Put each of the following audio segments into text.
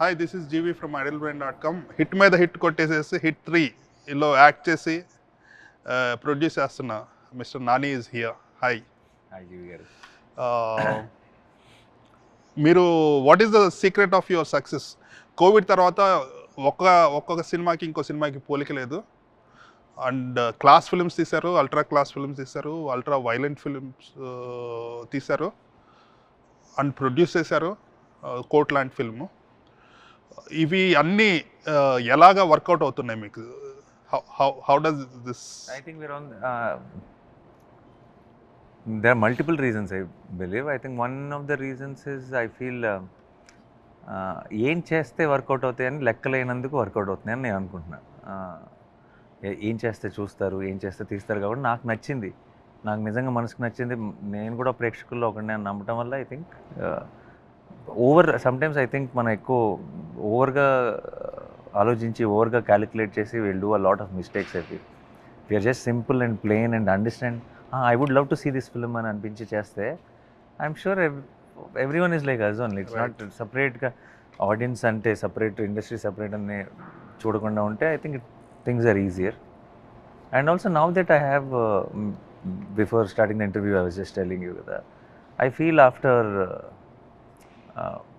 Hi this is Jeevi from idlebrain.com. Hit మీద hit కొట్టేసేసి hit 3లో యాక్ట్ చేసి ప్రొడ్యూస్ చేస్తున్న mister Nani is here. Hi Jeevi garu. మీరు what is the secret of your success? Covid తర్వాత ఒక్కొక్క సినిమాకి ఇంకో సినిమాకి పోలిక లేదు. అండ్ క్లాస్ ఫిల్మ్స్ తీశారు, అల్ట్రా క్లాస్ ఫిల్మ్స్ తీశారు, అల్ట్రా వైలెంట్ ఫిల్మ్స్ తీశారు అండ్ ప్రొడ్యూస్ చేశారు కోట్ లాంటి ఫిల్మ్. ఇవి అన్నీ ఎలాగా వర్కౌట్ అవుతున్నాయి మీకు? How does this? I think we're on. There are multiple reasons, I believe. I think one of the reasons is I feel ఏం చేస్తే వర్కౌట్ అవుతాయని లెక్కలేనందుకు వర్కౌట్ అవుతున్నాయని నేను అనుకుంటున్నాను. ఏం చేస్తే చూస్తారు, ఏం చేస్తే తీస్తారు కాబట్టి నాకు నచ్చింది, నాకు నిజంగా మనసుకు నచ్చింది, నేను కూడా ప్రేక్షకుల్లో ఒకటి నేను నమ్మటం వల్ల I think sometimes I think మనం ఎక్కువ ఓవర్గా ఆలోచించి ఓవర్గా క్యాలిక్యులేట్ చేసి will do a lot of mistakes. I feel we're just simple and plain and understand I would love to see this film అని అనిపించి చేస్తే I'm sure everyone is like us only. It's not సపరేట్గా audience అంటే separate, industry separate అని చూడకుండా ఉంటే I think things are easier. And also now that I have before starting the interview I was just telling you కదా, I feel after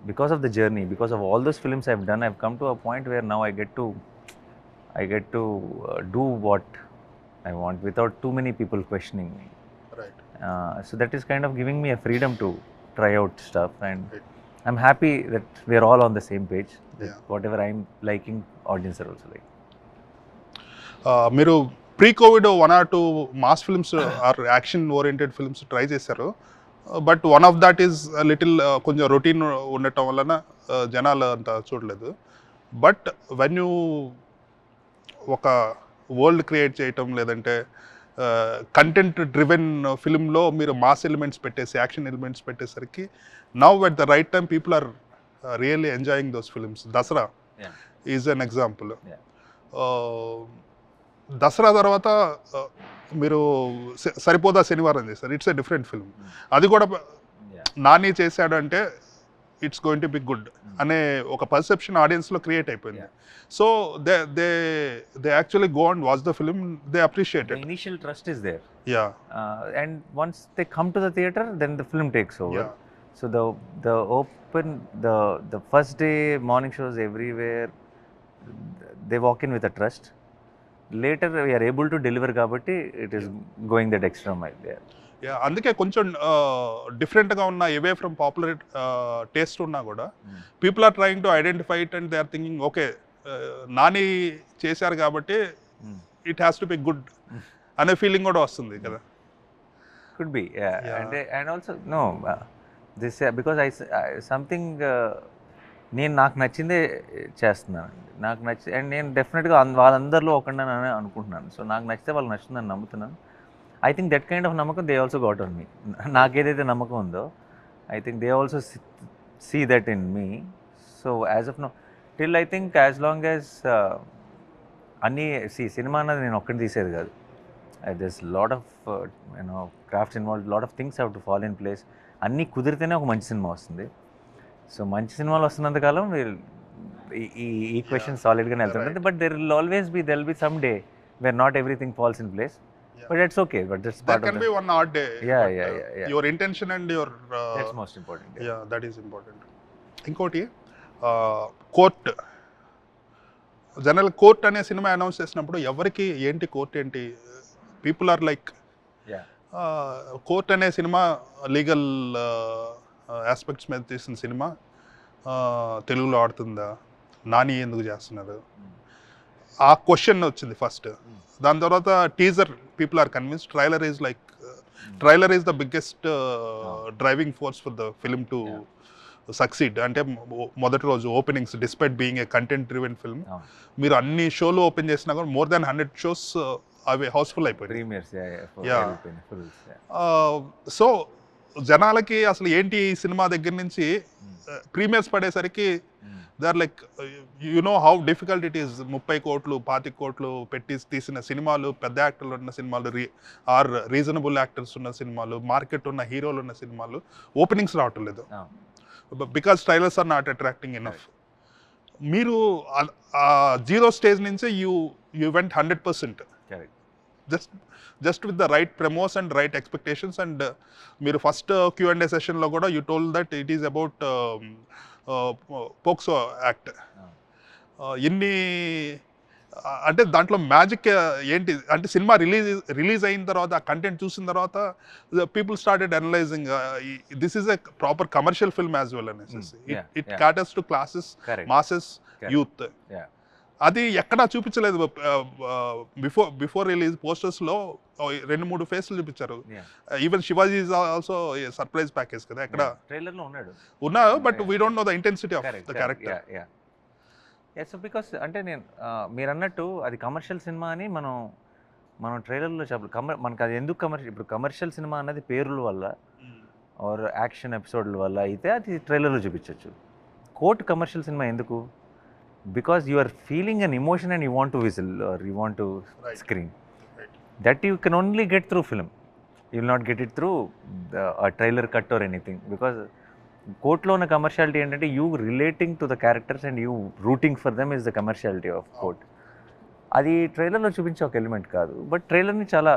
because of the journey, because of all those films I've done, I've come to a point where now I get to do what I want without too many people questioning me. Right. So that is kind of giving me a freedom to try out stuff, and Right. I'm happy that we're all on the same page. Yeah. Whatever I'm liking, audience are also like. మీరు pre Covid 1 or 2 mass films or action oriented films try చేశారు. But one of that is little కొంచెం routine ఉండటం వలన జనాలు అంత చూడలేదు. But when you ఒక world create చేయటం లేదంటే కంటెంట్ డ్రివెన్ ఫిల్మ్లో మీరు మాస్ ఎలిమెంట్స్ పెట్టేసి యాక్షన్ ఎలిమెంట్స్ పెట్టేసరికి now at the right time people are really enjoying those films. Dasara is an example. Dasara తర్వాత మీరు సరిపోదా శనివారం చేశారు. It's a different film. అది కూడా నాని చేశాడు అంటే it's going to be good అనే ఒక పర్సెప్షన్ ఆడియన్స్లో క్రియేట్ అయిపోయింది. So they actually go and watch the film, they appreciate it. The initial trust is there. Yeah. And once they come to the theater, then the film takes over. Yeah. So the first day morning shows everywhere, they walk in with a trust. Later we are able to deliver kabatti it is going that extra mile there. Yeah, అందుకే కొంచెం డిఫరెంట్గా ఉన్న away from popular taste ఉన్నా కూడా people are trying to identify it and they are thinking okay Nani చేశారు కాబట్టి it has to be good అనే feeling కూడా వస్తుంది కదా. Could be, yeah. And also no, this because I something నేను నాకు నచ్చిందే చేస్తున్నానండి. నాకు నచ్చి అండ్ నేను డెఫినెట్గా వాళ్ళందరిలో ఒకడిని అనుకుంటున్నాను. సో నాకు నచ్చితే వాళ్ళు నచ్చుతుందని నమ్ముతున్నాను. I think that kind of నమ్మకం they also got on me. నాకేదైతే నమ్మకం ఉందో I think they also see that in me. So as of no till I think as long as అన్నీ సినిమా అన్నది నేను ఒక్కటి తీసేది కాదు. This lot of crafts involve, lot of things have to fall in place. అన్నీ కుదిరితేనే ఒక మంచి సినిమా వస్తుంది. సో మంచి సినిమాలు వస్తున్నంతకాలం ఈ ఈక్వేషన్ సాలిడ్గానే వెళ్తుంటుంది. But there will be some day where not everything falls in place. But that's okay. But that's part There can be one odd day. Yeah. Your intention and your that's most important. Yeah, that is important. ఇంకోటి court, general court అనే cinema announce చేసినప్పుడు ఎవరికి ఏంటి court ఏంటి, people are like court అనే cinema legal aspects మీద తీసిన cinema తెలుగులో ఆడుతుందా, నాని ఎందుకు చేస్తున్నారు, ఆ క్వశ్చన్ వచ్చింది ఫస్ట్. దాని తర్వాత teaser people are convince, trailer is the biggest driving force for the film to succeed. అంటే మొదటి రోజు openings despite being a content driven film, మీరు అన్ని షోలు ఓపెన్ చేసినా కూడా మోర్ దాన్ 100 షోస్ అవి హౌస్ఫుల్ అయిపోయింది. సో జనాలకి అసలు ఏంటి ఈ సినిమా దగ్గర నుంచి ప్రీమియర్స్ పడేసరికి they are like you know how difficult it is. 30 కోట్లు 25 కోట్లు పెట్టి తీసిన సినిమాలు, పెద్ద యాక్టర్లు ఉన్న సినిమాలు, ఆర్ రీజనబుల్ యాక్టర్స్ ఉన్న సినిమాలు, మార్కెట్ ఉన్న హీరోలు ఉన్న సినిమాలు ఓపెనింగ్స్ రావటం లేదు because trailers are not attracting enough. మీరు జీరో స్టేజ్ నుంచి you went 100%. Correct. Just with the right promos and right expectations. And మీరు ఫస్ట్ Q&A సెషన్లో కూడా you told that it is about POCSO act. ఎన్ని అంటే దాంట్లో మ్యాజిక్ ఏంటి అంటే సినిమా రిలీజ్ అయిన తర్వాత ఆ కంటెంట్ చూసిన తర్వాత people started analysing this is a proper commercial film as well అనేసి. It caters to classes, masses, youth. అది ఎక్కడా చూపించలేదు. బిఫోర్ రిలీజ్ పోస్టర్స్లో 2-3 ఫేస్లు చూపించారు. Even Shivaji is also surprise package కదా, ఎక్కడ ట్రైలర్లో ఉన్నారు, but we don't know the intensity of the character. So because అంటే నేను మీరు అన్నట్టు అది కమర్షియల్ సినిమా అని మనం ట్రైలర్లో చెప్పలేదు. మనకు అది ఎందుకు కమర్షియల్, ఇప్పుడు కమర్షియల్ సినిమా అన్నది పేర్ల వల్ల ఆర్ యాక్షన్ ఎపిసోడ్ల వల్ల అయితే అది ట్రైలర్లో చూపించవచ్చు. కోర్ట్ కమర్షియల్ సినిమా ఎందుకు? Because you are feeling an emotion and you want to whistle or you want to scream. That you can only get through film. You will not get it through trailer cut or anything. Because కోర్ట్లో ఉన్న commerciality ఏంటంటే you relating to the characters and you rooting for them is the commerciality of Court. అది ట్రైలర్లో చూపించే ఒక element కాదు. But ట్రైలర్ని చాలా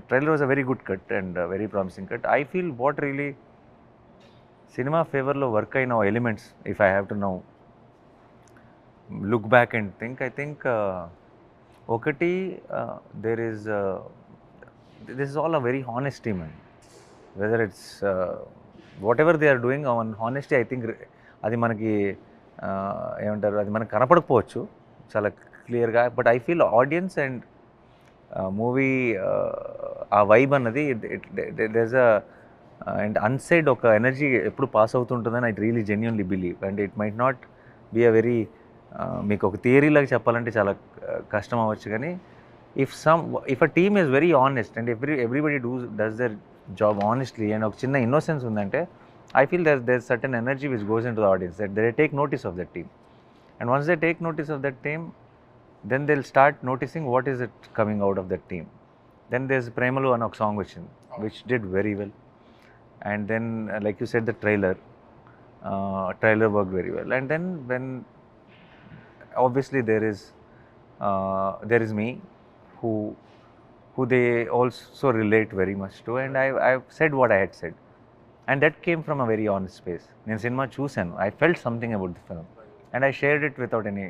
trailer was a very good cut and very promising cut. I feel what really సినిమా ఫేవర్లో వర్క్ అయిన elements, if I have to now look back and think, I think ఒకటి this is all a very honest team and whether it's whatever they are doing on honesty. I think అది మనకి ఏమంటారు, అది మనకు కనపడకపోవచ్చు చాలా క్లియర్గా, but I feel audience and movie ఆ వైబ్ అన్నది దేర్స్ అ అండ్ అన్సైడ్ ఒక ఎనర్జీ ఎప్పుడు పాస్ అవుతుంటుందని I really genuinely believe. And it might not be a very మీకు ఒక థియరీ లాగా చెప్పాలంటే చాలా కష్టం అవ్వచ్చు, కానీ if a team is very honest and everybody does their job honestly and ఒక చిన్న ఇన్నోసెన్స్ ఉందంటే I feel there's certain energy which goes into the audience that they take notice of that team, and once they take notice of that team then they'll start noticing what is it coming out of that team. Then there's Premalu and a song which did very well, and then like you said the trailer worked very well, and then when obviously there is me who they also relate very much to, and I've said what I had said, and that came from a very honest space. నేను cinema చూశాను, I felt something about the film and I shared it without any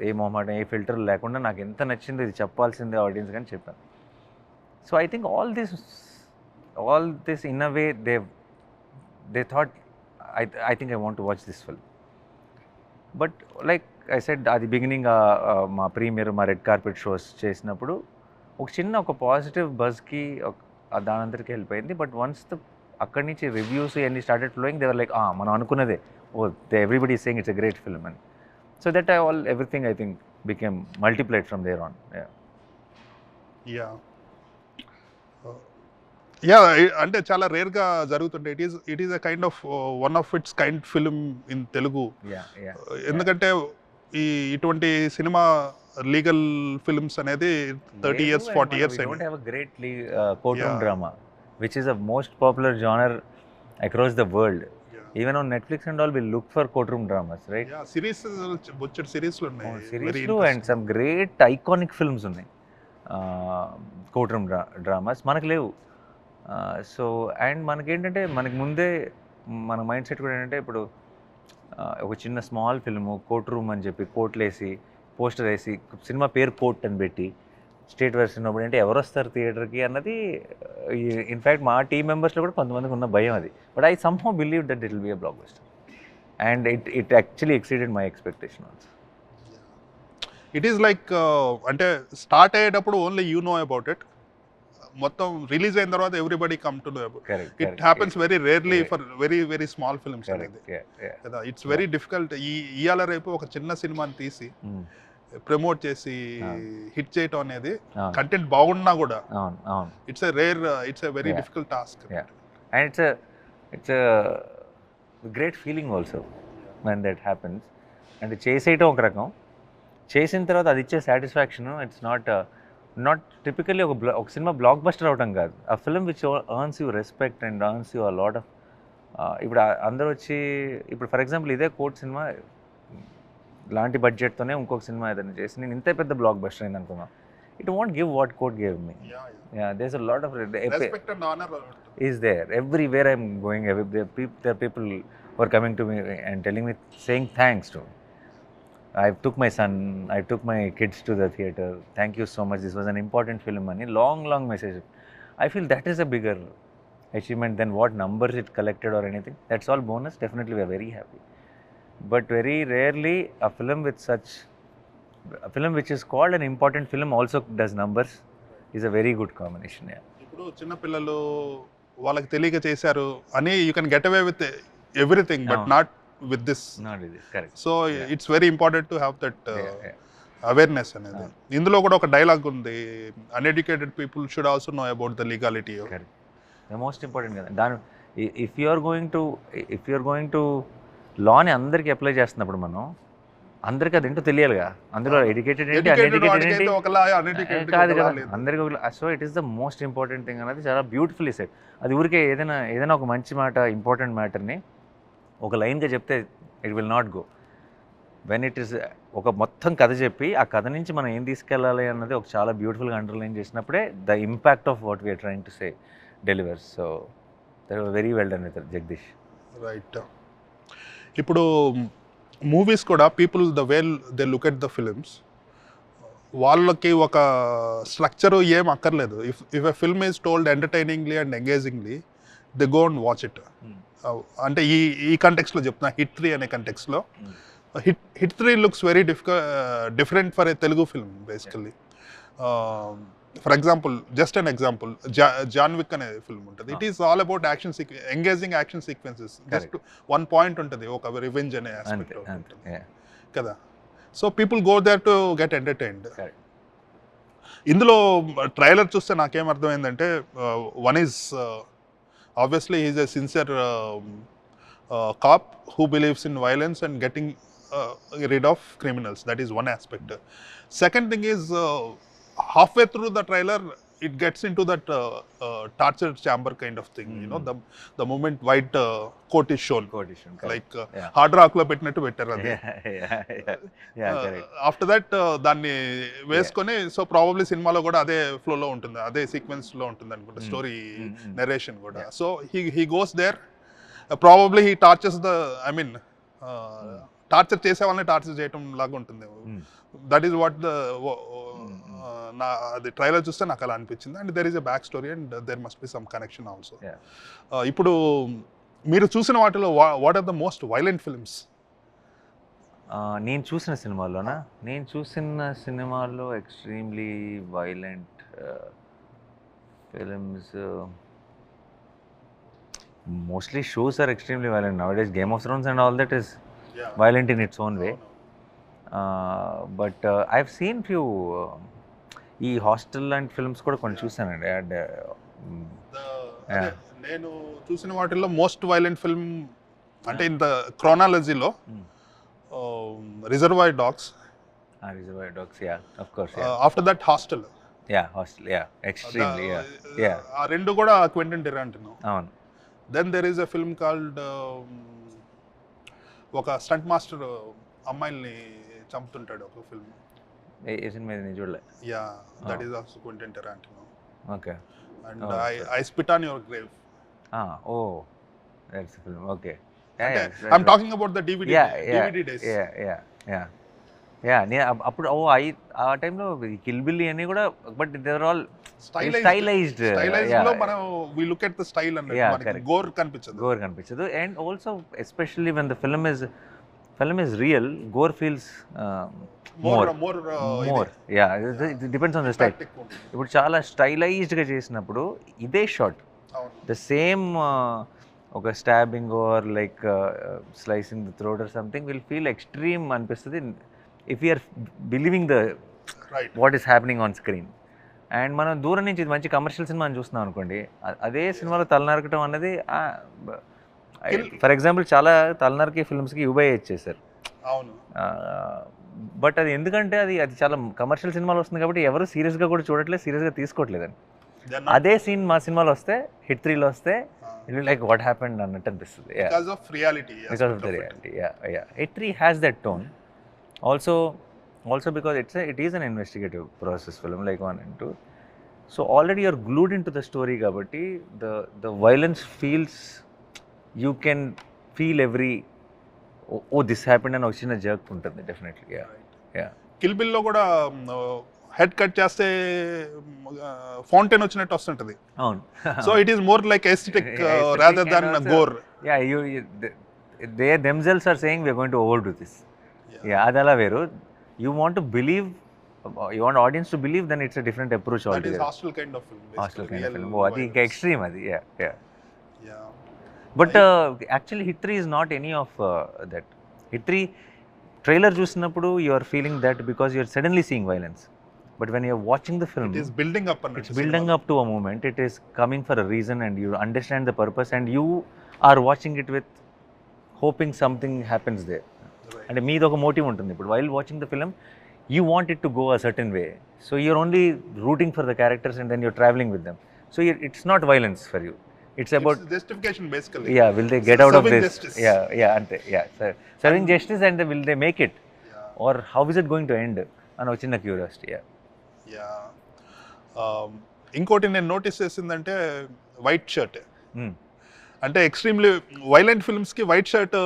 ఏ మొహమాట ఏ filter లేకుండా నాకు ఎంత నచ్చిందో ఇది చెప్పాల్సిందే audience కానీ చెప్పాను. So I think all this in a way they thought I think I want to watch this film. But like I said అది బిగినింగ్ మా ప్రీమియర్ మా రెడ్ కార్పెట్ షోస్ చేసినప్పుడు ఒక పాజిటివ్ బజ్కి దానందరికీ హెల్ప్ అయింది. బట్ వన్స్ అక్కడి నుంచి reviews అన్ని started flowing, దేవర్ like మనం అనుకున్నదే everybody is saying it's a great film అని. So that everything I think became multiplied from there on. Yeah అంటే చాలా రేర్గా జరుగుతుంటే it is a kind of one of its kind film in Telugu. ఎందుకంటే ఇటువంటి cinema legal films అనేది 30 years 40 years we don't have a great courtroom drama which is a most popular genre across the world. Even on Netflix and all we look for courtroom dramas, right? Yeah, series lo unnai, series lo and some great iconic films unnai courtroom dramas manaku levu. So and మనకేంటంటే మనకి ముందే మన mind set కూడా ఏంటంటే ఇప్పుడు ఒక చిన్న small film court room అని చెప్పి కోర్టులు వేసి పోస్టర్ వేసి సినిమా పేరు కోర్ట్ అని పెట్టి స్టేట్ వెర్షన్ ఉన్నప్పుడు అంటే ఎవరు వస్తారు థియేటర్కి అన్నది ఇన్ఫ్యాక్ట్ మా టీమ్ మెంబర్స్లో కూడా కొంతమందికి ఉన్న భయం అది. But I somehow believe that it will be a block buster and it actually exceeded my expectation also. It is like అంటే స్టార్ట్ అయ్యేటప్పుడు only you know about it, మొత్తం రిలీజ్ అయిన తర్వాత everybody come to know about it. Happens very rarely for very very small films అనేది కదా. It's very difficult. ఇవాళ రేపు ఒక చిన్న సినిమాని తీసి ప్రమోట్ చేసి హిట్ చేయటం అనేది కంటెంట్ బాగున్నా కూడా it's a very difficult task. And it's great feeling also when that happens. అంటే చేసేయటం ఒక రకం, చేసిన తర్వాత అది ఇచ్చే సాటిస్ఫాక్షన్ ఇట్స్ నాట్ టిపికల్లీ ఒక సినిమా బ్లాక్ బస్టర్ అవటం కాదు. ఆ film which earns you respect and earns you a lot of ఇప్పుడు అందరూ వచ్చి ఇప్పుడు ఫర్ ఎగ్జాంపుల్ ఇదే కోట్ సినిమా లాంటి బడ్జెట్తోనే ఇంకొక సినిమా ఏదైనా చేసి నేను ఇంత పెద్ద బ్లాక్ బస్టర్ అయింది అనుకున్నాను, it want give what God gave me. There is a lot of respect and honour is there everywhere I'm going. There are people who are coming to me and telling me, saying thanks to me. I took my son, I took my kids to the theater, thank you so much, this was an important film అని long message. I feel that is a bigger achievement than what numbers it collected or anything. That's all bonus. Definitely we are very happy, but very rarely a film which is called an important film also does numbers is a very good combination. Yeah. ఇప్పుడు చిన్న పిల్లలు వాళ్ళకి తెలియక చేశారు అని you can get away with everything but not with this. Correct. So it's very important to have that awareness అనేది. ఇందులో కూడా ఒక డైలాగ్ ఉంది, uneducated people should also know about the legality. The most important కదా దాని. If you are going to లాని అందరికీ apply చేస్తున్నప్పుడు మనం అందరికీ అది ఏంటో తెలియాలిగా. అందులో ఎడ్యుకేటెడ్ ఏంటి అన్ఎడ్యుకేటెడ్ ఏంటి కాదు కదా అందరికీ. So it is the most important thing అనేది చాలా బ్యూటిఫుల్లీ సెట్. అది ఊరికే ఏదైనా ఒక మంచి మాట, ఇంపార్టెంట్ మ్యాటర్ని ఒక లైన్గా చెప్తే it will not go. When it is ఒక మొత్తం కథ చెప్పి ఆ కథ నుంచి మనం ఏం తీసుకెళ్ళాలి అన్నది ఒక చాలా బ్యూటిఫుల్గా అండర్లైన్ చేసినప్పుడే the impact of what we're trying to say delivers. So that was very well done with Jagadish. Right. ఇప్పుడు మూవీస్ కూడా people the way they look at the films, వాళ్ళకి ఒక స్ట్రక్చరు ఏం అక్కర్లేదు. If a film is told entertainingly and engagingly they go and watch it. అంటే ఈ కంటెక్స్లో చెప్తున్నా, హిట్ 3 అనే కంటెక్స్లో hit 3 looks very different for a Telugu film basically. For example, just an example, John Wick అనే ఫిల్మ్ ఉంటుంది. It is all about action engaging action sequences. Just one point ఉంటుంది, ఒక రివెంజ్ అనే ఆస్పెక్ట్ ఉంటుంది కదా. So people go there to get entertained. ఇందులో trailer చూస్తే నాకేం అర్థమైందంటే, one is obviously he's a sincere cop who believes in violence and getting rid of criminals. That is one aspect. Second thing is, halfway through the trailer it gets into that torture chamber kind of thing. You know, the moment white coat is shown, like hard rock lo pettinattu bettaru adi. After that danni veskone, so probably cinema lo kuda ade flow lo untundi, ade sequence lo untundi anukunta, story narration kuda. So he goes there, probably he tortures the, I mean, torture చేసే వాళ్ళని torture చేయటం లాగా ఉంటుంది. That is what అది trailer చూస్తే నాకు అలా అనిపించింది. And there is a back story and there must be some connection also. ఇప్పుడు మీరు చూసిన వాటిలో what are the most violent films? నేను చూసిన సినిమాల్లో extremely violent films, mostly shows are extremely violent nowadays. Game of Thrones and all that is violent in its own way. But I've seen few ఈ hostel లాంటి films కూడా కొన్ని చూసానండి. And నేను చూసిన వాటిల్లో మోస్ట్ వైలెంట్ ఫిల్మ్ అంటే ఇంత క్రోనాలజీలో Reservoir Dogs. Of course. After that Hostel. Extremely. ఆ రెండు కూడా క్వెంటిన్ టెరాంటినో. అవును. Then there is a film called, ఒక స్టంట్ మాస్టర్ అమ్మాయిల్ని చంపుతుంటాడు ఒక ఫిల్మ్. చూడలే. Yeah, that is also Quentin Tarantino. Okay. And I Spit on Your Grave. Oh that's a film. Okay. I'm talking about the DVD days. నేను అప్పుడు ఆ టైంలో కిల్ బిల్ అని కూడా, but they are all stylised. లో మనం we look at the style and మనకి gore కనిపించదు. And also especially when the film is real, gore feels more. It depends on the style. ఇప్పుడు చాలా స్టైలైజ్డ్గా చేసినప్పుడు ఇదే షాట్, ద సేమ్ ఒక stabbing or like slicing the throat or something will feel extreme అనిపిస్తుంది if you're believing the what is happening on screen. And మనం దూరం నుంచి ఇది మంచి కమర్షియల్ సినిమా అని చూస్తున్నాం అనుకోండి, అదే సినిమాలో తలనరకటం అన్నది, ఫర్ ఎగ్జాంపుల్ చాలా తలనరకే ఫిల్మ్స్కి యూబై ఇచ్చేసారు. బట్ అది ఎందుకంటే అది చాలా కమర్షియల్ సినిమాలు వస్తుంది కాబట్టి ఎవరు సీరియస్గా కూడా చూడట్లేదు, సీరియస్గా తీసుకోవట్లేదని. They are not అదే సీన్ మా సినిమాలో వస్తే హిట్ 3లో వస్తే ఇట్ లైక్ వాట్ హ్యాపెండ్ అన్నట్టు అనిపిస్తుంది. because of reality Because of aspect the of it. reality, yeah. Hit 3 has that tone. Also because it is an investigative process film like 1 and 2. So already you're glued into the story kabatti the violence feels, you can feel every oh this happened and ochina jerk ఉంటుంది definitely. Yeah. Kill Bill లో కూడా head cut చేస్తే fountain వచ్చినట్టు వస్తుంటది. అవును. So it is more like aesthetic Aesthetic rather and than also- gore. Yeah, they themselves are saying we are going to overdo this. Yeah, adala veru. You want to believe, you want audience to believe, then it's a different approach That is altogether. hostel kind of film. Hostel basically, kind of real film. Oh, adi violence. ఇంకా extreme adi. Yeah. Yeah. But actually Hit 3 is not any of that. Hit 3 trailer చూసినప్పుడు you are feeling that because you are suddenly seeing violence. But when you are watching the film, It is building up అన్నట్టు it's building cinema. up to a moment. It is coming for a reason and you understand the purpose and you are watching it with hoping something happens there. Right. అంటే మీది ఒక motive ఉంటుంది. ఇప్పుడు while watching the film you want it to go a certain way, so you're only rooting for the characters and then you're travelling with them. So it's not violence for you, it's about It's justification basically. Will they get out of Serving this, justice. అంతే. Serving justice and will they make it Yeah. Or how is it going to end అని ఒక చిన్న curiosity. Yeah. ఇంకోటి నేను notice చేసిందంటే white shirt. అంటే extremely violent films కి white shirt,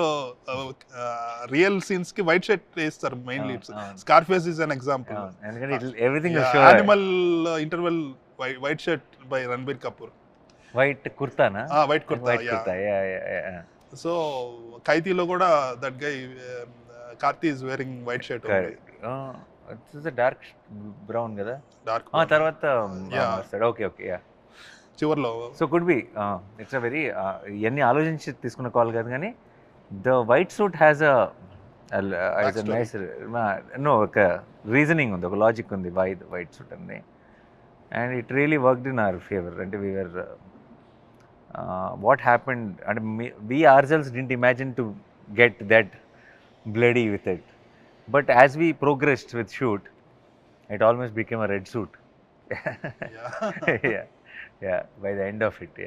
real scenes కి వైట్ షర్ట్ వేస్తారు mainly. Scarface is an example. ఎందుకంటే everything Animal interval white shirt by Ranbir Kapoor. White కుర్తానా? White kurta. White kurta. So ఖైదీలో కూడా that guy Karthi is wearing white shirt. It's dark brown కదా. Dark తర్వాత Yeah. Okay. చివర్లో. So could be it's a very ఇవన్నీ ఆలోచించి తీసుకున్న కాల్ కాదు కానీ the white suit has a nice ఒక రీజనింగ్ ఉంది, ఒక లాజిక్ ఉంది వై ద వైట్ సూట్ అండి. And it really worked in our favour. అంటే వీఆర్ వాట్ హ్యాపెండ్ అంటే we are selves didn't imagine to get that bloody with it, but as we progressed with shoot it almost became a red suit. By the end of it.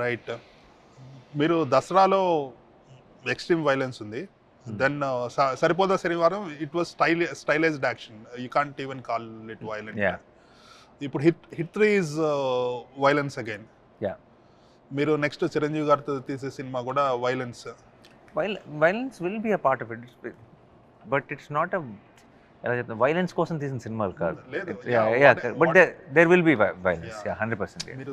Right. మీరు దసరాలో extreme violence ఉంది. Then Saripodhaa Sanivaaram it was stylised action. You can't even call it violent. ఇప్పుడు Hit 3 is violence again. మీరు next Chiranjeevi గారితో తీసే cinema కూడా violence. Violence will be a part of it, but it's not a ఎలా చెప్తాను, violence కోసం తీసిన సినిమాలు కాదు. But there will be violence 100%. మీరు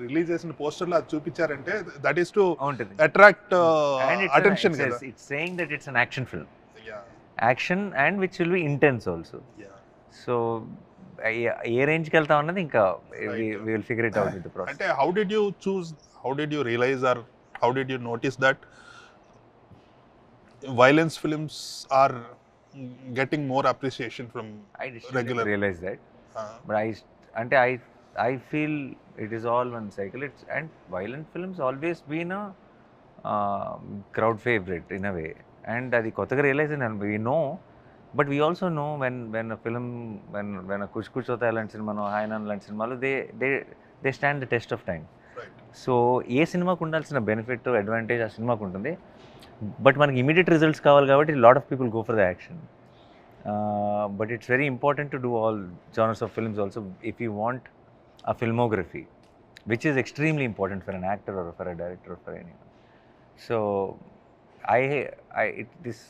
రిలీజ్ చేసిన పోస్టర్లో అది చూపించారంటే దట్ ఈస్ టు ఉంటుంది, attract attention. It's saying that it's an action film, action and which will be intense also. So ఏ రేంజ్కి వెళ్తాం అన్నది ఇంకా we will figure it out with the process. అంటే how did you choose, how did you realise or how did you notice that violence films are getting more appreciation from regular? Realize that, but I feel it is all one cycle. It's and violent films always been a crowd favorite in a way, and adi kottaga realize and we know, but we also know when a film when a kuch kuch hota alanti cinema no Haina alanti cinemalu they stand the test of time. Right. So ఏ సినిమాకు ఉండాల్సిన benefit advantage ఆ సినిమాకు ఉంటుంది, but మనకి immediate results కావాలి కాబట్టి lot of people go for the action. But it's very important to do all genres of films also if you want a filmography which is extremely important for an actor or for a director or for any. So this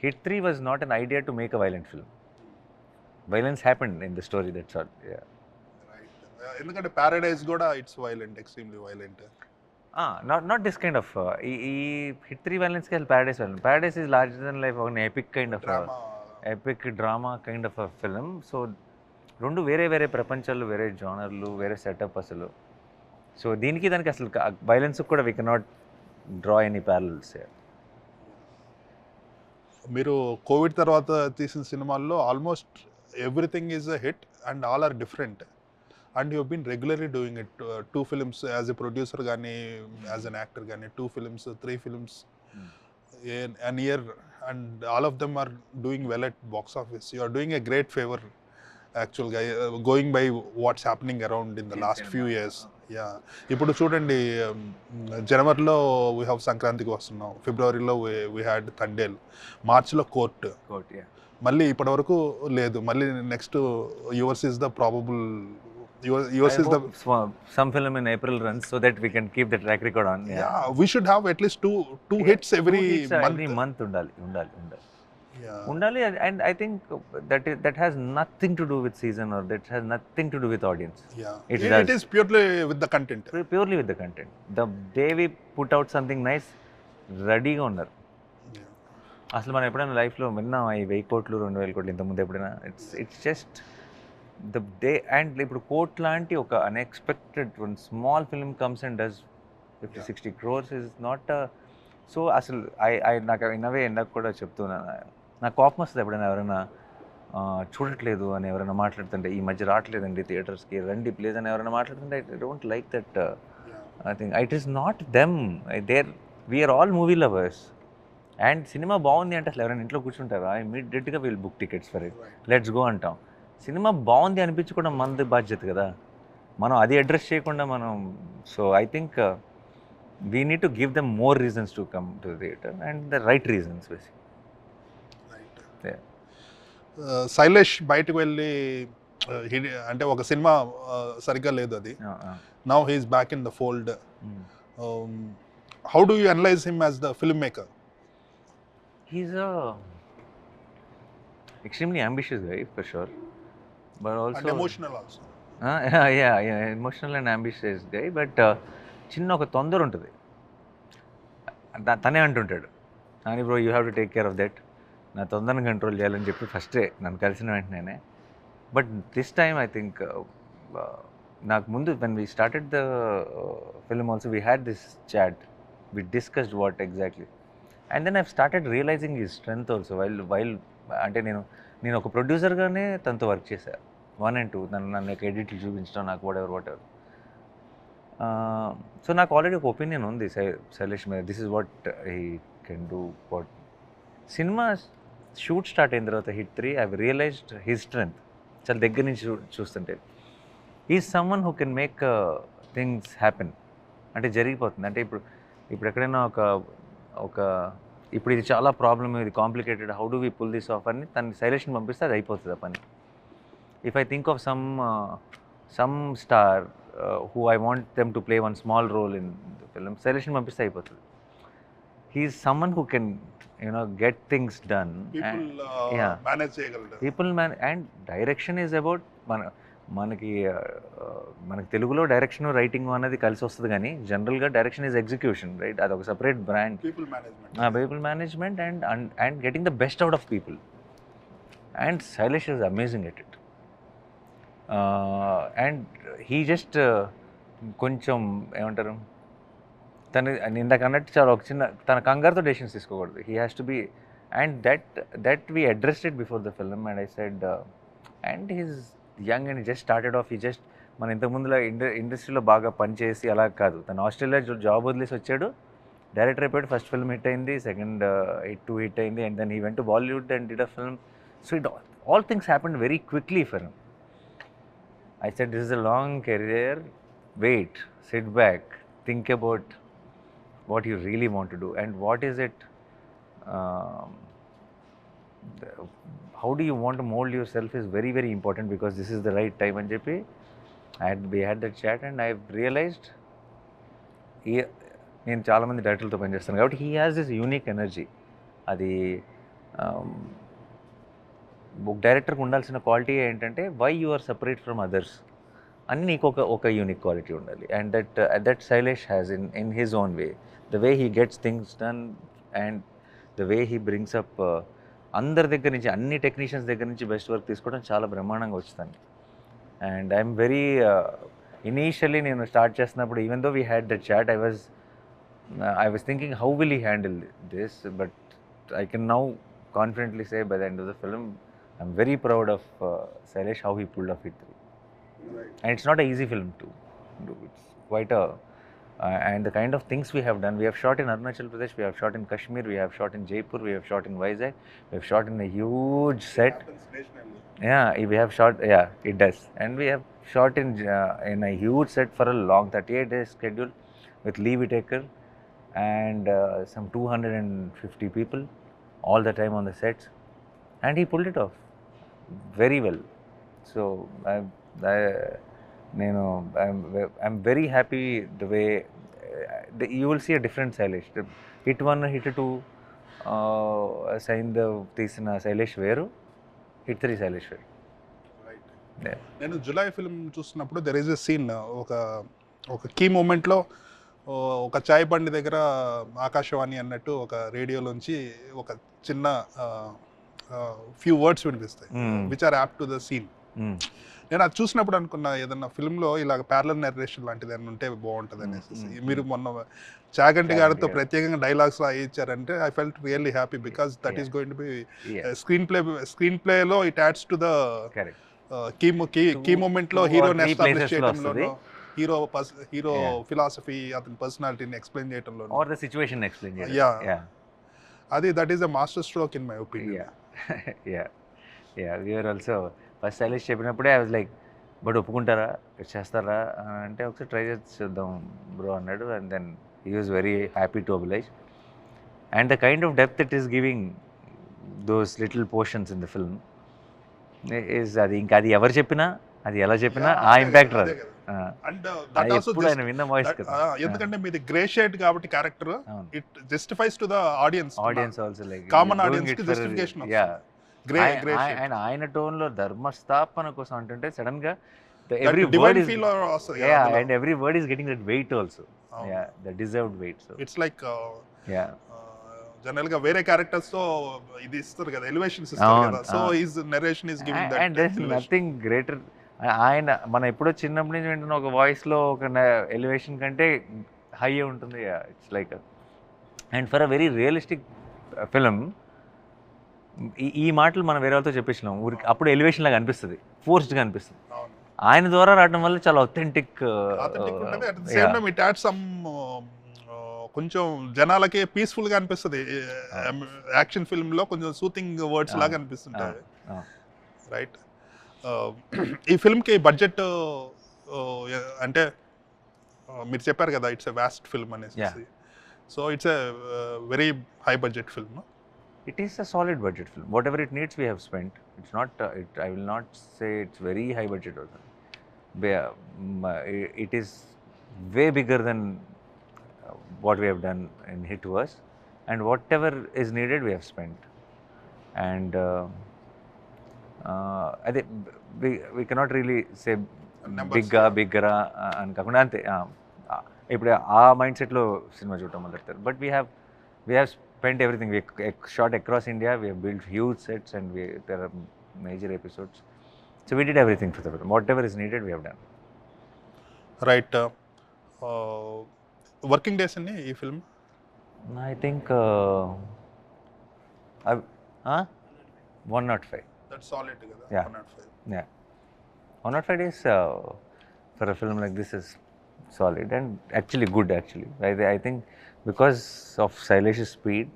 Hit 3 was not an idea to make a violent film. Violence happened in the story, that's all. ఎందుకంటే Paradise కూడా it's violent, extremely violent. Not this kind of ఈ hit 3 వైలెన్స్కి వెళ్ళి Paradise is larger than life, ఒక epic kind of epic drama kind of a film. So రెండు వేరే వేరే ప్రపంచాలు, వేరే జానర్లు, వేరే సెటప్ అసలు. సో దీనికి దానికి అసలు వైలెన్స్ కూడా we cannot draw any parallels. మీరు కోవిడ్ తర్వాత తీసిన సినిమాల్లో almost everything is a hit and all are different. And you have been regularly doing it, 2 films as a producer gani, as an actor gani, 2 films, 3 films in an year, and all of them are doing well at box office. You are doing a great favor యాక్చువల్గా going by what's happening around in the In last cinema. Few years. Yeah, ఇప్పుడు చూడండి, జనవరిలో we have సంక్రాంతికి వస్తున్నాం, ఫిబ్రవరిలో we had Thandel, మార్చ్లో court, Quote, yeah. మళ్ళీ ఇప్పటి వరకు లేదు. మళ్ళీ next yours is the probable, yours I is the, hope some film in April runs so that we can keep the track record on. Yeah, we should have at least two hits every Every month ఉండాలి. Yeah. ఉండాలి, and I think that has nothing to do with season, or that has nothing to do with audience. Yeah. It It does. is purely with the content. Purely with the content. The day we put out something nice, రెడీగా ఉన్నారు. Yeah. అసలు మనం ఎప్పుడైనా లైఫ్లో విన్నాం ఈ 1000 కోట్లు 2000 కోట్లు ఇంతకుముందు ఎప్పుడైనా? It's just the day. And ఇప్పుడు కోట్ లాంటి ఒక unexpected one small film comes and does 50-60 crores is not. So అసలు నాకు ఇన్నవే ఇందాక కూడా చెప్తున్నాను, నాకు కోపం వస్తుంది ఎప్పుడైనా ఎవరైనా చూడట్లేదు అని ఎవరైనా మాట్లాడుతుంటే, ఈ మధ్య రావట్లేదండి థియేటర్స్కి, రండి ప్లీజ్ అని ఎవరైనా మాట్లాడుతుంటే, I don't like that. I think it is not them, we're all movie lovers. And cinema బాగుంది అంటే అసలు ఎవరైనా ఇంట్లో కూర్చుంటారా? ఇమీడియట్గా we'll book tickets for it, let's go అంటాం. సినిమా బాగుంది అనిపించుకోవడం మనది బాధ్యత కదా, మనం అది అడ్రస్ చేయకుండా మనం. So I think we need to give them more reasons to come to the theatre, and the right reasons basic. Sailesh బయటకు వెళ్ళి అంటే ఒక సినిమా సరిగ్గా లేదు అది, now he is back in the fold. How do you analyse him as the filmmaker? He's a extremely ambitious guy for sure, but also and emotional also. yeah, emotional and ambitious guy, but చిన్న ఒక తొందర ఉంటుంది. తనే అంటుంటాడు, అని bro you have to take care of that, నా తొందరని control చేయాలని చెప్పి ఫస్టే నన్ను కలిసిన వెంటనే. But this time I think నాకు ముందు when we started the film also we had this chat, we discussed what exactly. And then I've started realising ఈ స్ట్రెంగ్త్ ఆల్సో వైల్ అంటే నేను ఒక ప్రొడ్యూసర్గానే తనతో వర్క్ చేశాను 1 and 2, నన్ను ఎడిట్లు చూపించడం, నాకు వాట్ ఎవర్. సో నాకు ఆల్రెడీ ఒక ఒపీనియన్ ఉంది శైలేష్ మీద, this is what he can do. What cinema shoot start అయిన తర్వాత Hit 3 I realised his strength చాలా దగ్గర నుంచి చూస్తుంటే. Is someone who can make things happen, అంటే జరిగిపోతుంది. అంటే ఇప్పుడు ఎక్కడైనా ఒక ఇప్పుడు ఇది చాలా ప్రాబ్లమ్, ఇది complicated, how do we pull this off అని తను శైలేష్ని పంపిస్తే అది అయిపోతుంది ఆ పని. If I think of some star who I want them to play one small role in the film, శైలేష్ని పంపిస్తే అయిపోతుంది. He's someone who can get things done. People yeah, manage చేయగలరు. People and direction is about మనకి తెలుగులో direction writing అనేది కలిసి వస్తుంది, కానీ జనరల్గా డైరెక్షన్ ఈజ్ ఎగ్జిక్యూషన్, రైట్? అది ఒక separate brand. People management and getting the best out of people. And Sailesh is amazing at it. And he just కొంచెం ఏమంటారు, ఇందాక అన్నట్టు చాలా ఒక చిన్న తన కంగారుతో డెసిషన్స్ తీసుకోకూడదు. He has to be, and that we addressed it before the film. And I said, and he's young and just started off. He just మన ఇంతకుముందులో ఇండస్ట్రీలో బాగా పనిచేసి అలా కాదు, తను ఆస్ట్రేలియా జాబ్ వదిలేసి వచ్చాడు, డైరెక్టర్ అయిపోయాడు. ఫస్ట్ ఫిల్మ్ హిట్ అయింది, సెకండ్ హిట్ అయింది, and then he went to Bollywood and did a film. So it all things happened very quickly for him. I said, this is a long career. Wait, sit back, think about what you really want to do, and what is it. How do you want to mold yourself is very, very important, because this is the right time. And JP, we had that chat, and I've realized నేను చాలామంది డైరెక్టర్లతో పనిచేస్తాను కాబట్టి he has this unique energy. అది ఒక డైరెక్టర్కి ఉండాల్సిన quality ఏంటంటే, why you are separate from others అని నీకు ఒక యూనిక్ క్వాలిటీ ఉండాలి. And that Shailesh has in his own way, the way he gets things done, and the way he brings up అందరి దగ్గర నుంచి, అన్ని టెక్నీషియన్స్ దగ్గర నుంచి బెస్ట్ వర్క్ తీసుకోవడం చాలా బ్రహ్మాండంగా వచ్చింది. అండ్ ఐఎమ్ వెరీ ఇనీషియల్లీ నేను స్టార్ట్ చేస్తున్నప్పుడు, even though we had that chat, I was thinking, how will he handle this? But I can now confidently say, by the end of the film, I'm very proud of Shailesh, how he pulled off it through. Right. And it's not an easy film to do. It's quite and the kind of things we have done. We have shot in Arunachal Pradesh, we have shot in Kashmir, we have shot in Jaipur, we have shot in Vizag, we have shot in a huge set. Yeah, we have shot. Yeah, it does, and we have shot in a huge set for a long 38 days schedule with Lee Whitaker and some 250 people all the time on the sets, and he pulled it off very well. So I'm very happy the way you will see a different Sailesh. Hit 1, hit 2 Saindav తీసిన శైలేష్ వేరు, hit 3 Shailesh వేరు. Yeah. నేను July film చూస్తున్నప్పుడు there is a scene, ఒక key మూమెంట్లో ఒక చాయ్ బండి దగ్గర ఆకాశవాణి అన్నట్టు ఒక రేడియోలోంచి ఒక చిన్న ఫ్యూ వర్డ్స్ వినిపిస్తాయి which are apt to the scene. నేను అది చూసినప్పుడు అనుకున్నా ఏదన్నా ఫిల్మ్లో ఇలాగ ప్యారలల్ నరేషన్ లాంటిది అని ఉంటే బాగుంటుంది అనేసి. మీరు మొన్న చాగంటి గారితో ప్రత్యేకంగా డైలాగ్స్ లా ఇచ్చారంటే I felt really happy because that is going to be screen ప్లేలో it adds to the key moment లో హీరోని ఎస్టాబ్లిష్ చేయడంలో, హీరో ఫిలాసఫీ, అతని పర్సనాలిటీని ఎక్స్ప్లెయిన్ చేయడంలో, ఆర్ ద సిచువేషన్ ఎక్స్ప్లెయిన్ చేయడం. యా, అది that is a master stroke in my opinion. Yeah we are also first Shailesh చెప్పినప్పుడే ఐ వాజ్ లైక్, బట్ ఒప్పుకుంటారా, చేస్తారా అంటే ఒకసారి ట్రై చేసి చూద్దాం బ్రో అన్నాడు. And then he was very happy to oblige. And the kind of depth it is giving those little portions in the film is అది ఇంకా అది ఎవరు చెప్పినా, అది ఎలా చెప్పినా ఆ ఇంపాక్ట్ రాదు. ఎప్పుడు ఆయన విన్న వాయిస్ కదా, ఎందుకంటే మీది గ్రే షేడ్ కాబట్టి character, it justifies to the audience also like common audience కి జస్టిఫికేషన్. అండ్ ఆయన టోన్ లో ధర్మస్థాపన కోసం అంటుంటే సడన్ గా every word is and every word is getting that weight also. The deserved weight. So it's like general గా వేరే characters తో ఇది ఇస్తారు కదా, ఎలివేషన్స్ ఇస్తారు కదా. So his narration is giving that, and there is nothing greater. ఆయన మనం ఎప్పుడో చిన్నప్పటి నుంచి వింటున్న ఒక వాయిస్ లో ఒక ఎలివేషన్ కంటే హై ఉంటుంది. It's like, and for a very realistic film ఈ మాటలు మనం వేరే వాళ్ళతో చెప్పేసినాం ఊరికి, అప్పుడు ఎలివేషన్ లాగా అనిపిస్తుంది, ఫోర్స్డ్గా అనిపిస్తుంది. ఆయన ద్వారా రావడం వల్ల చాలా అథెంటిక్ కొంచెం జనాలకి పీస్ఫుల్ గా అనిపిస్తుంది. యాక్షన్ ఫిల్మ్ లో కొంచెం సూతింగ్ వర్డ్స్ లాగా అనిపిస్తుంటాయి, రైట్? ఈ ఫిల్మ్ కి బడ్జెట్ అంటే మీరు చెప్పారు కదా, ఇట్స్ ఎ వాస్ట్ ఫిల్మ్ అనేసి. So it's a very high budget film. It is a solid budget film. Whatever it needs, we have spent. It's not. I will not say it's very high budget also. It is way bigger than what we have done in Hit Was, and whatever is needed, we have spent. And I think we cannot really say bigger and kakunda ante. ఇప్పుడు ఆ mind సెట్లో సినిమా చూడటం మొదలెడతారు. But we have spent everything. We shot across India. We have built huge sets, and there are major episodes. So we did everything for the film. Whatever is needed, we have done. Right. Working days in ee film? I think 105. That's solid together. Yeah. 105. Yeah. 105 days for a film like this is solid and actually good. Actually, I think because of Sailesh's speed,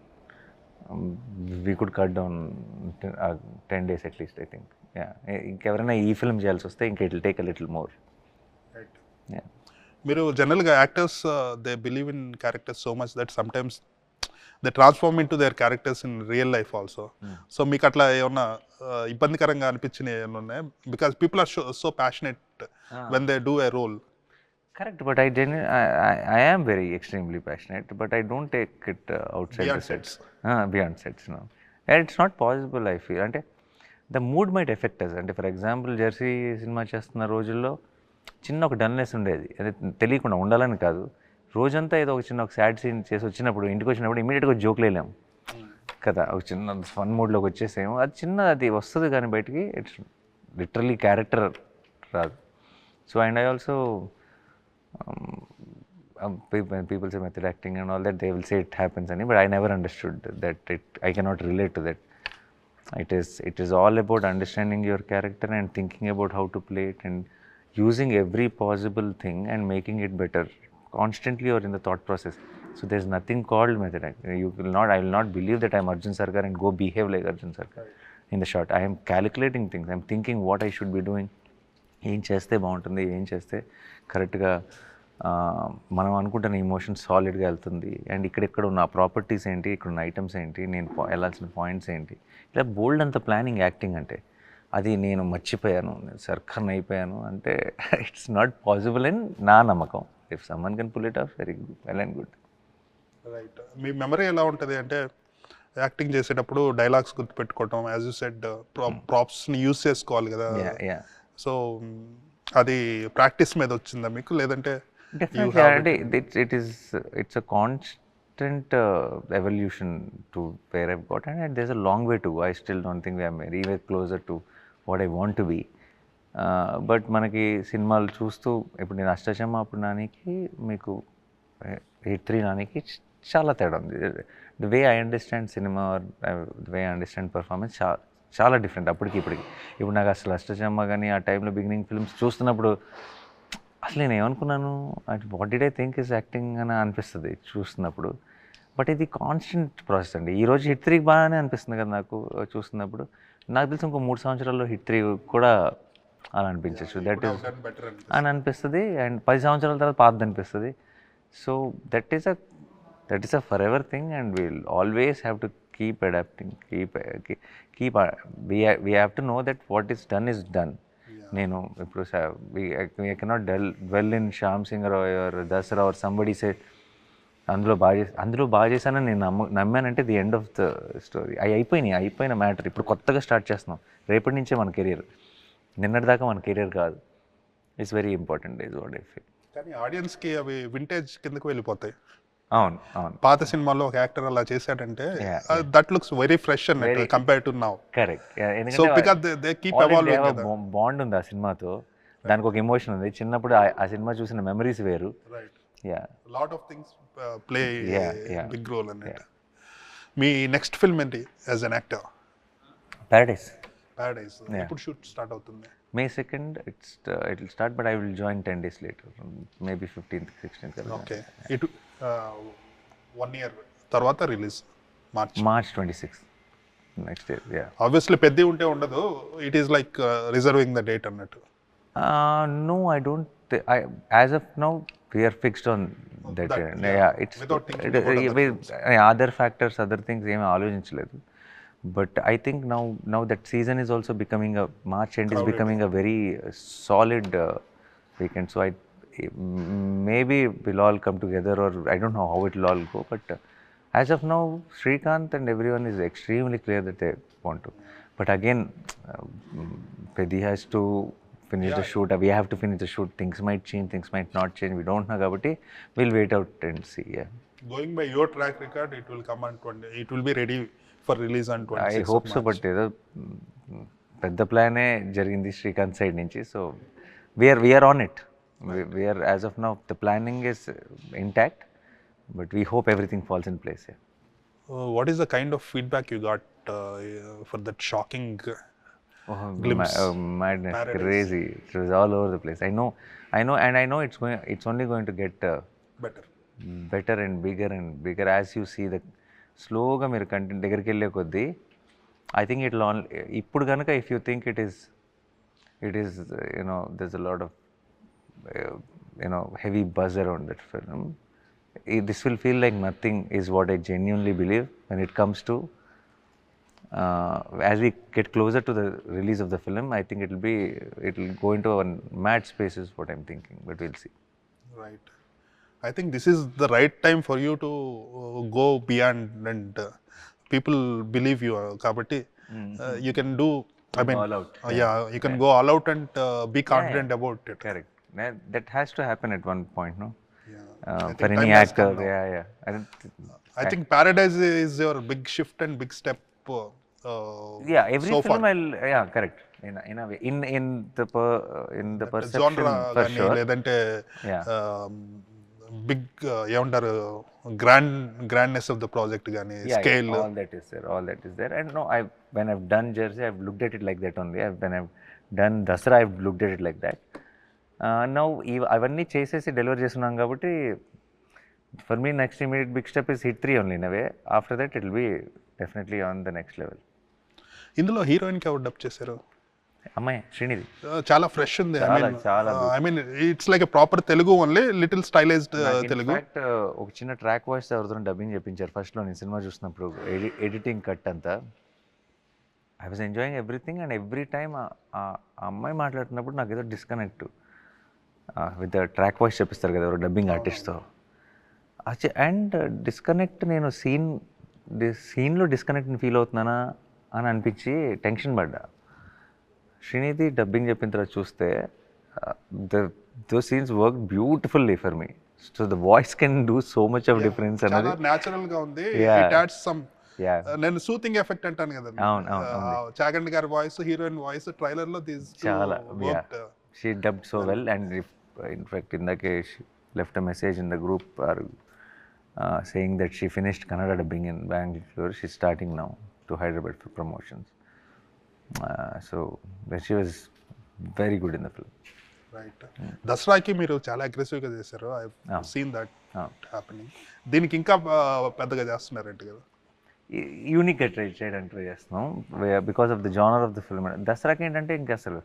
we could cut down 10 days at least, I think. Yeah. ఇంకెవరైనా ఈ film చేయాల్సి వస్తే ఇంకా it will take a little more. Right. మీరు జనరల్గా actors they believe in characters so much that sometimes they transform into their characters in real life also. So మీకు అట్లా ఏమన్నా ఇబ్బందికరంగా అనిపించినవి ఏమైనా ఉన్నాయి? Because people are so passionate when they do a role. Correct, but I am very extremely passionate, but I don't take it outside beyond the sets. sets. Beyond sets, no. And it's not possible, I feel. Ante the mood might affect us. Ante for example, Jersey cinema చేస్తున్న రోజుల్లో చిన్న ఒక dullness ఉండేది. అది తెలియకుండా ఉండాలని కాదు, రోజంతా ఏదో ఒక చిన్న సాడ్ సీన్ చేసి వచ్చినప్పుడు ఇంటికి వచ్చినప్పుడు ఇమీడియట్గా జోక్ లేలేము కదా, ఒక చిన్న ఫన్ మూడ్లోకి వచ్చేసేమో. అది వస్తుంది కానీ బయటికి ఇట్స్ లిటరలీ క్యారెక్టర్ రాదు. So and I also when people say method acting and all that, they will say it happens, but I never understood that. I cannot relate to that. It is all about understanding your character and thinking about how to play it and using every possible thing and making it better constantly are in the thought process. So there is nothing called method acting. I will not believe that I'm Arjun Sarkar and go behave like Arjun Sarkar in the shot. I am calculating things. I'm thinking what I should be doing. ఏం చేస్తే బాగుంటుంది, ఏం చేస్తే కరెక్ట్గా మనం అనుకుంటున్న emotion సాలిడ్గా వెళ్తుంది, అండ్ ఇక్కడెక్కడ ఉన్న ప్రాపర్టీస్ ఏంటి, ఇక్కడ ఉన్న ఐటమ్స్ ఏంటి, నేను వెళ్ళాల్సిన పాయింట్స్ ఏంటి, ఇలా బోల్డ్ అంత ప్లానింగ్ యాక్టింగ్ అంటే. అది నేను మర్చిపోయాను, సర్కర్ని అయిపోయాను అంటే ఇట్స్ నాట్ పాసిబుల్ అని నా నమ్మకం. If someone can pull it off, very well and good. Right. మీ మెమరీ ఎలా ఉంటుంది అంటే యాక్టింగ్ చేసేటప్పుడు డైలాగ్స్ గుర్తుపెట్టుకోవటం, యాజ్ యూ సెడ్ ప్రాప్స్ని యూస్ చేసుకోవాలి కదా, సో అది ప్రాక్టీస్ మీద వచ్చిందా మీకు, లేదంటే డెఫినెట్లీ అంటే it's a constant evolution to where I've got, and there is a long way to go. I still don't think we're very way closer to what I want to be. But మనకి సినిమాలు చూస్తూ ఇప్పుడు నేను అష్టచమ్మ అప్పుడు నానికి మీకు 83 నానికి చాలా తేడా ఉంది. The way I understand cinema, the way I understand performance చాలా డిఫరెంట్ అప్పటికి ఇప్పటికి. ఇప్పుడు నాకు అసలు అష్టచమ్మ కానీ ఆ టైంలో బిగినింగ్ ఫిల్మ్స్ చూస్తున్నప్పుడు అసలు నేను ఏమనుకున్నాను, what did I think is acting అని అనిపిస్తుంది చూస్తున్నప్పుడు. బట్ ఇది కాన్స్టెంట్ ప్రాసెస్ అండి. ఈరోజు హిట్ 3 బాగానే అనిపిస్తుంది కదా నాకు చూస్తున్నప్పుడు. నాకు తెలిసి ఇంకో 3 సంవత్సరాల్లో హిట్ 3 కూడా అలా అనిపించవచ్చు, దట్ ఈస్ అని అనిపిస్తుంది. అండ్ 10 సంవత్సరాల తర్వాత పాతది అనిపిస్తుంది. So that is a for ever thing, and wheel always have to keep adapting, we have to know that what is done. నేను ఇప్పుడు we cannot dwell in Shyam Singh Roy or Dasara or somebody said అందులో బాగా చేశానని నేను నమ్మానంటే the end of the story. అయిపోయిన matter. ఇప్పుడు కొత్తగా స్టార్ట్ చేస్తున్నాం. రేపటి నుంచే మన కెరీర్, నిన్నటిదాకా మన కెరీర్ కాదు. It's very important is what I feel. కానీ ఆడియన్స్కి అవి వింటేజ్ కిందకు వెళ్ళిపోతాయి. అవును. పాత సినిమాల్లో ఒక యాక్టర్ అలా చేశాడంటే దట్ లుక్స్ వెరీ ఫ్రెష్ అన్నట్టు compare to now. Correct. So because they keep evolving కదా. బాండ్ ఉంది ఆ సినిమాతో, దానికి ఒక ఎమోషన్ ఉంది. చిన్నప్పుడు ఆ సినిమా చూసిన మెమరీస్ వేరు. Yeah, lot of things play big role అన్నట్టు. మీ నెక్స్ట్ ఫిల్మ్ ఏంటి యాజ్ ఎన్ యాక్టర్? ప్యారడైజ్. ఎప్పుడు షూట్ స్టార్ట్ అవుతుంది? May 2nd it will start, but I will join 10 days later, maybe 15th 16th. Okay, it 1 year తర్వాత release March 26th next year. Yeah, obviously పెద్ద ఉంటే ఉండదు, it is like reserving the date అన్నట్టు. No, I don't. As of now we are fixed on that. Yeah, it's other factors, other things ఏమీ ఆలోచించలేదు. But I think now that season is also becoming March end is becoming a very solid weekend. So maybe we'll all come together, or I don't know how it will all go. But as of now, Srikanth and everyone is extremely clear that they want to. But again, Pedi has to finish the shoot. We have to finish the shoot. Things might change, things might not change. We don't know kabatti. We'll wait out and see. Yeah. Going by your track record, it will come on 20. It will be ready for release on 26th. I hope so, but ఏదో పెద్ద ప్లానే జరిగింది Srikanth side నుంచి. So we're on it. We're as of now the planning is intact, but we hope everything falls in place. What is the kind of feedback you got for that shocking glimpse? Madness, Paradise. Crazy. It was all over the place. I know, and I know it's only going to get better and bigger as you see the స్లోగా మీరు content దగ్గరికి వెళ్ళే కొద్దీ. I think it on ఇప్పుడు కనుక if you think it is there's a lot of heavy buzz around that film. This will feel like nothing is what I genuinely believe when it comes to as we get closer to the release of the film. I think it will go into a mad space is what I'm thinking, but we'll see. Right. I think this is the right time for you to go beyond, and people believe you. Kabatti, you can do. I mean, all out. You can go all out and be confident about it. Correct. That has to happen at one point, no? Yeah. For any actor, I think Paradise is your big shift and big step. Every so film far. Correct. In a way, in the perception, genre for sure. లేదంటే big ఏమంటారు grandness of the project కానీ scale, all that is there. And no, when I've done Jersey, I've looked at it like that only. When I've done Dasara, I've looked at it like that. Now అవన్నీ చేసేసి deliver చేస్తున్నాం కాబట్టి for me next immediate big step is hit 3 only in away. After that it will be definitely on the next level. ఇందులో హీరోయిన్కి ఎవరు dub చేశారు? అమ్మాయి శ్రీనిధి. చాలా ఫ్రెష్ ఉంది. చాలా I mean it's like a proper Telugu only, little stylised Telugu. In fact ఒక చిన్న ట్రాక్ వాయిస్ ఎవరితో డబ్బింగ్ చెప్పించారు ఫస్ట్లో నేను సినిమా చూసినప్పుడు, ఎడిటింగ్ కట్ అంతా. I was enjoying everything and every time ఆ అమ్మాయి మాట్లాడుతున్నప్పుడు నాకు ఏదో disconnect with the track voice చెప్పిస్తారు కదా ఎవరు డబ్బింగ్ ఆర్టిస్ట్తో. అండ్ డిస్కనెక్ట్ నేను సీన్లో డిస్కనెక్ట్ని ఫీల్ అవుతున్నానా అని అనిపించి టెన్షన్ పడ్డా. శ్రీనిధి డబ్బింగ్ చెప్పిన తర్వాత చూస్తే those scenes work beautifully for me. So the voice can do so much of difference అన్నది న్యాచురల్ గా ఉంది. నేను సూతింగ్ ఎఫెక్ట్ అంటాను కదా, చాగంటి గారి వాయిస్, హీరోయిన్ వాయిస్ ట్రైలర్ లో చాలా she dubbed so well. And in fact ఇందాకే left a message in the group or saying that she finished Kannada dubbing in Bengaluru. She starting now to Hyderabad for promotions. So she was very good in the film. Right. దసరాకి మీరు చాలా అగ్రెసివ్గా చేశారు. I seen that happening. దీనికి ఇంకా పెద్దగా చేస్తున్నారంట కదా? యూనిక్గా ట్రై చేయడానికి ట్రై చేస్తున్నాం because of the genre of the film. దసరాకి ఏంటంటే ఇంకా అసలు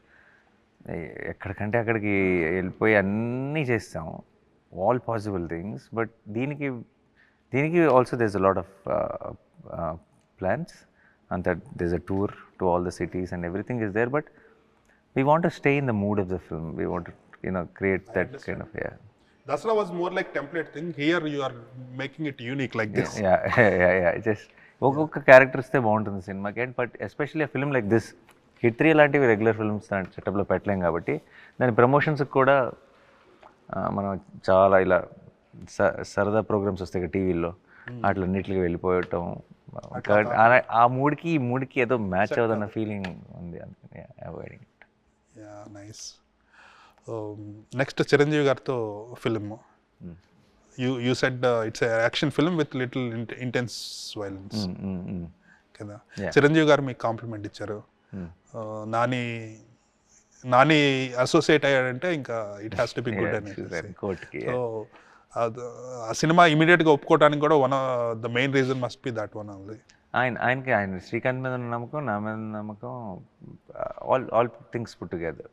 ఎక్కడికంటే అక్కడికి వెళ్ళిపోయి అన్నీ చేస్తాం, ఆల్ పాసిబుల్ థింగ్స్. బట్ దీనికి also there is a lot of plans and that there's a tour to all the cities and everything is there, but we want to stay in the mood of the film. We want to create that kind of Dasra was more like template thing. Here you are making it unique like this. Yeah. Just ఒక్కొక్క character ఇస్తే బాగుంటుంది సినిమాకి. And but especially ఆ film like this Hit 3 లాంటివి regular films సెటప్లో పెట్టలేం కాబట్టి దాని ప్రమోషన్స్కి కూడా మనం చాలా ఇలా సరదా ప్రోగ్రామ్స్ వస్తాయి కదా టీవీలో, అట్లన్నిటికి వెళ్ళిపోవటం. ఆ మూడ్కి ఈ మూడ్కి ఏదో మ్యాచ్ అవుదన్న ఫీలింగ్ ఉంది, అందుకని avoiding it. Yeah, nice. Next Chiranjeevi గారితో film. You said it's action film with little intense violence కదా. చిరంజీవి గారు మీకు కాంప్లిమెంట్ ఇచ్చారు. నాని అసోసియేట్ అయ్యాడంటే ఇంకా it has to be good అని. సో ఆ సినిమా ఇమీడియట్గా ఒప్పుకోవడానికి కూడా one of the main reason must be that one only. ఆయన శ్రీకాంత్ మీద ఉన్న నమ్మకం, నా మీద ఉన్న నమ్మకం, ఆల్ థింగ్స్ పుట్ టుగెదర్.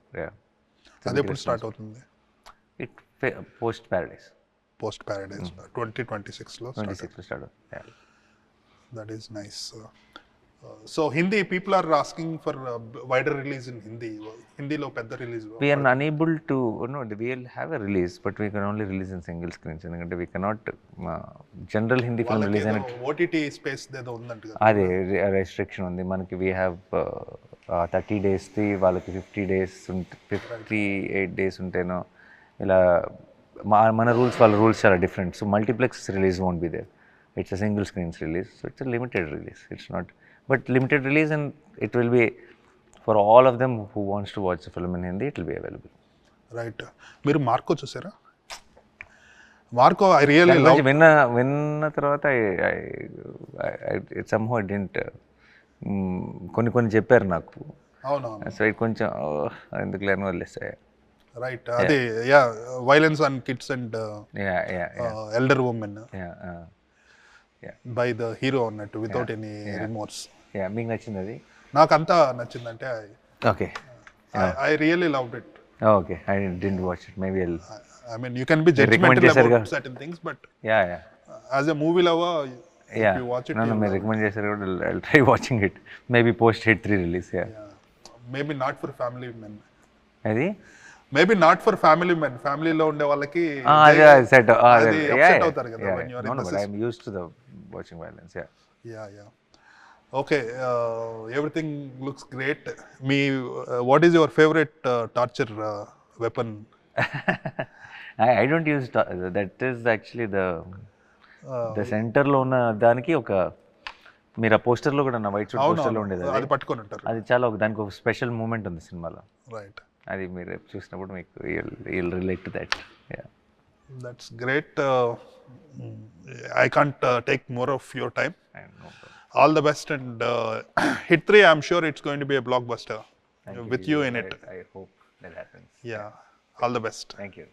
అది ఎప్పుడు స్టార్ట్ అవుతుంది? ఇట్ పోస్ట్ ప్యారడైజ్ 2026లో స్టార్ట్ అవుతుంది. That is nice. So Hindi people are asking for wider release in Hindi. హిందీలో పెద్ద release we are unable to we will have a release but we can only release in single screens ఎందుకంటే we cannot general hindi film release అని OTT space ఏదో ఉందంట కదా, అదే restriction ఉంది మనకి. we have 30 days ది, వాళ్ళకి 50 days 58 days ఉంటేనో ఇలా మన రూల్స్ వాళ్ళ రూల్స్ చాలా different. So multiplex release won't be there. It's a single screens release, so it's a limited release. It's not but limited release and it will be for all of them who wants to watch the film in Hindi, it will be available. Right. మీరు Marco చూసారా? Marco I really love. విన్న తర్వాత it somehow didn't కొన్ని చెప్పారు నాకు. అవునవును. So it కొంచెం ఎందుకు లేని వదిలేసాయి. రైట్. అదే yeah, violence on kids and elder women by the hero అన్నట్టు వితౌట్ ఎనీ రిమోర్స్. మీకు నచ్చింది అది? నాకు అంతా నచ్చిందంటే okay, I really loved it. Okay, I didn't watch it. Maybe I mean you can be judgemental about certain things but as a movie lover you watch it. మీరు recommend చేశారు కూడా, I'll try watching it. Maybe post hit 3 release. Maybe not for family men. అది maybe not for family men. ఫ్యామిలీలో ఉండే వాళ్ళకి set అవుతారు కదా when you are in the I am used to the watching violence. Yeah. Okay, everything looks great. What is your favorite torture weapon? I don't use that is actually the center లో ఉన్న దానికి ఒక మీరు ఆ పోస్టర్లో కూడా నా white shoot పోస్టర్లో ఉండేది, అది పట్టుకొని ఉంటారు. అది చాలా దానికి ఒక స్పెషల్ మూమెంట్ ఉంది సినిమాలో. రైట్. అది మీరు చూసినప్పుడు మీకు you'll relate to that. That's great. I can't take more of your time. All the best and Hit 3, I'm sure it's going to be a blockbuster with you in it. I hope that happens. Yeah. All the best. Thank you.